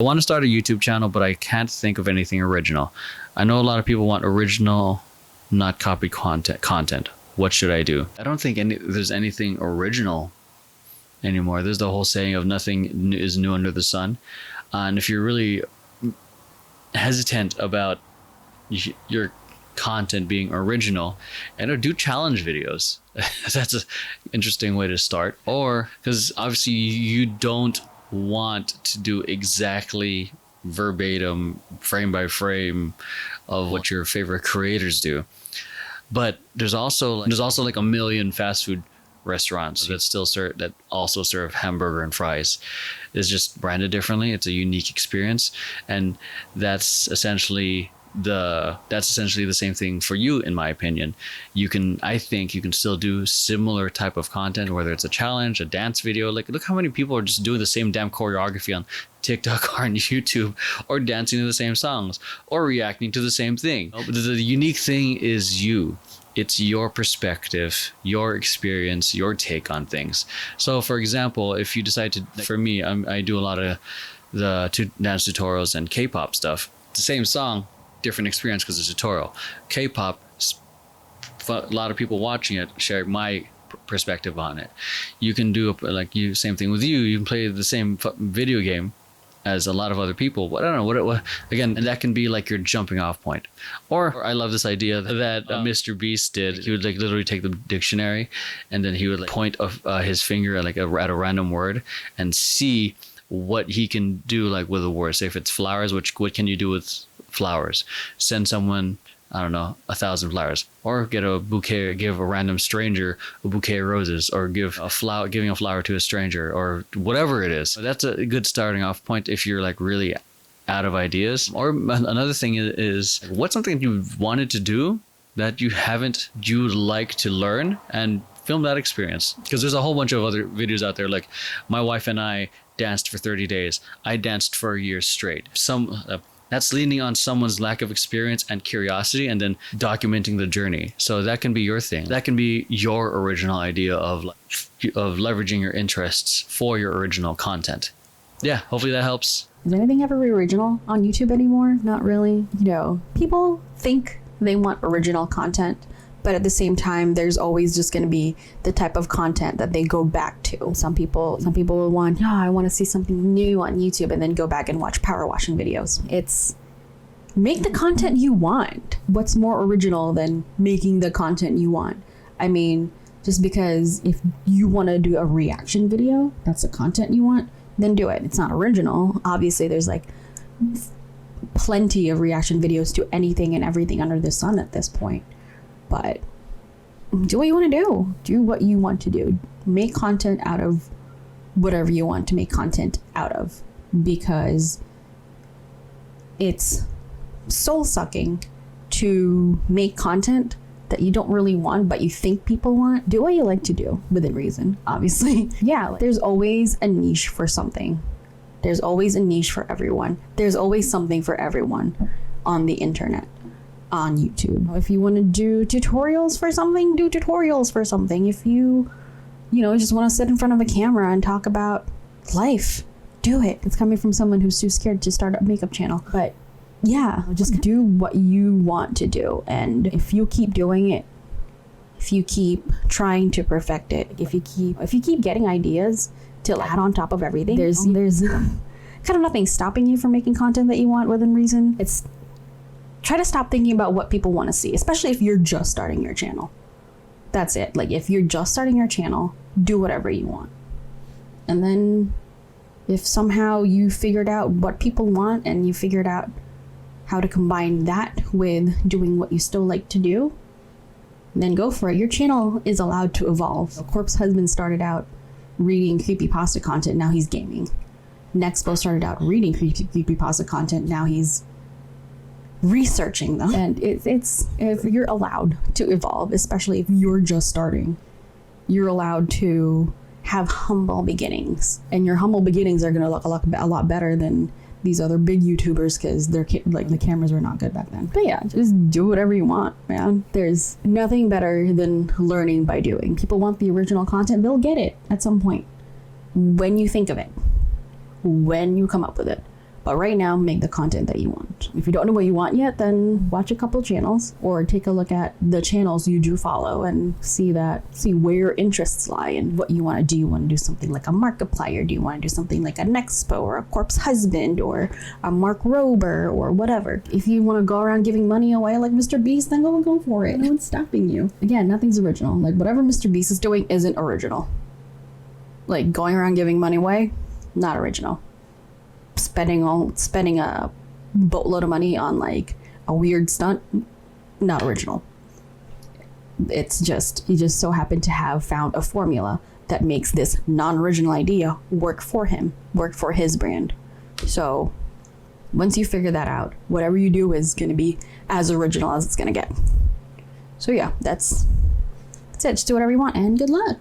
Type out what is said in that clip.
I want to start a YouTube channel, but I can't think of anything original. I know a lot of people want original, not copied content. What should I do? I don't think there's anything original anymore. There's the whole saying of nothing is new under the sun. And if you're really hesitant about your content being original, and do challenge videos. That's an interesting way to start. Or because obviously you don't want to do exactly verbatim, frame by frame of what your favorite creators do. But there's also like a million fast food restaurants that also serve hamburger and fries. It's just branded differently. It's a unique experience, and that's essentially the same thing for you, in my opinion. I think you can still do similar type of content, whether it's a challenge, a dance video. Like, look how many people are just doing the same damn choreography on TikTok or on YouTube, or dancing to the same songs, or reacting to the same thing. The unique thing is you. It's your perspective, your experience, your take on things. So for example, if you decide to, for me, I do a lot of the dance tutorials and K-pop stuff. It's the same song, different experience because it's a tutorial. K-pop, a lot of people watching it share my perspective on it. You can do same thing with you. You can play the same video game as a lot of other people. But I don't know what again, and that can be like your jumping off point. Or I love this idea that Mr. Beast did. He would literally take the dictionary, and then he would point his finger at a random word and see what he can do with a word. Say if it's flowers, what can you do with flowers? Send someone, I don't know, 1,000 flowers, or get a bouquet, give a random stranger a bouquet of roses, or giving a flower to a stranger, or whatever it is. That's a good starting off point if you're really out of ideas. Or another thing is what's something you wanted to do that you'd like to learn, and film that experience. Because there's a whole bunch of other videos out there, like my wife and I danced for 30 days. I danced for a year straight. That's leaning on someone's lack of experience and curiosity, and then documenting the journey. So that can be your thing. That can be your original idea of leveraging your interests for your original content. Yeah, hopefully that helps. Is anything ever original on YouTube anymore? Not really. People think they want original content, but at the same time, there's always just going to be the type of content that they go back to. Some people will want, I want to see something new on YouTube, and then go back and watch power washing videos. It's make the content you want. What's more original than making the content you want? I mean, just because if you want to do a reaction video, that's the content you want, then do it. It's not original. Obviously, there's plenty of reaction videos to anything and everything under the sun at this point. But do what you want to do. Do what you want to do. Make content out of whatever you want to make content out of, because it's soul sucking to make content that you don't really want, but you think people want. Do what you like to do within reason, obviously. Yeah, there's always a niche for something. There's always a niche for everyone. There's always something for everyone on the internet. On YouTube. If you want to do tutorials for something, do tutorials for something. If you just want to sit in front of a camera and talk about life, do it. It's coming from someone who's too scared to start a makeup channel. But yeah, just do what you want to do. And if you keep doing it, if you keep trying to perfect it, if you keep getting ideas to add on top of everything, there's kind of nothing stopping you from making content that you want within reason. It's try to stop thinking about what people want to see, especially if you're just starting your channel. That's it. If you're just starting your channel, do whatever you want. And then if somehow you figured out what people want, and you figured out how to combine that with doing what you still like to do, then go for it. Your channel is allowed to evolve. Corpse Husband started out reading creepypasta content, now he's gaming. Nexpo started out reading creepypasta content, now he's researching them. And it's if you're allowed to evolve, especially if you're just starting, you're allowed to have humble beginnings, and your humble beginnings are going to look a lot better than these other big YouTubers, because the cameras were not good back then. But yeah, just do whatever you want, man. There's nothing better than learning by doing. People want the original content, they'll get it at some point when you think of it, when you come up with it. But right now, make the content that you want. If you don't know what you want yet, then watch a couple channels or take a look at the channels you do follow and see where your interests lie and what you want to do. You want to do something like a Markiplier? Do you want to do something like a Nexpo or a Corpse Husband or a Mark Rober or whatever? If you want to go around giving money away like Mr. Beast, then go for it. No one's stopping you. Again, nothing's original. Like whatever Mr. Beast is doing isn't original. Like going around giving money away, not original. Spending a boatload of money on like a weird stunt, not original. It's just he just so happened to have found a formula that makes this non-original idea work for him, work for his brand. So once you figure that out, whatever you do is going to be as original as it's going to get. So yeah, that's it. Just do whatever you want and good luck.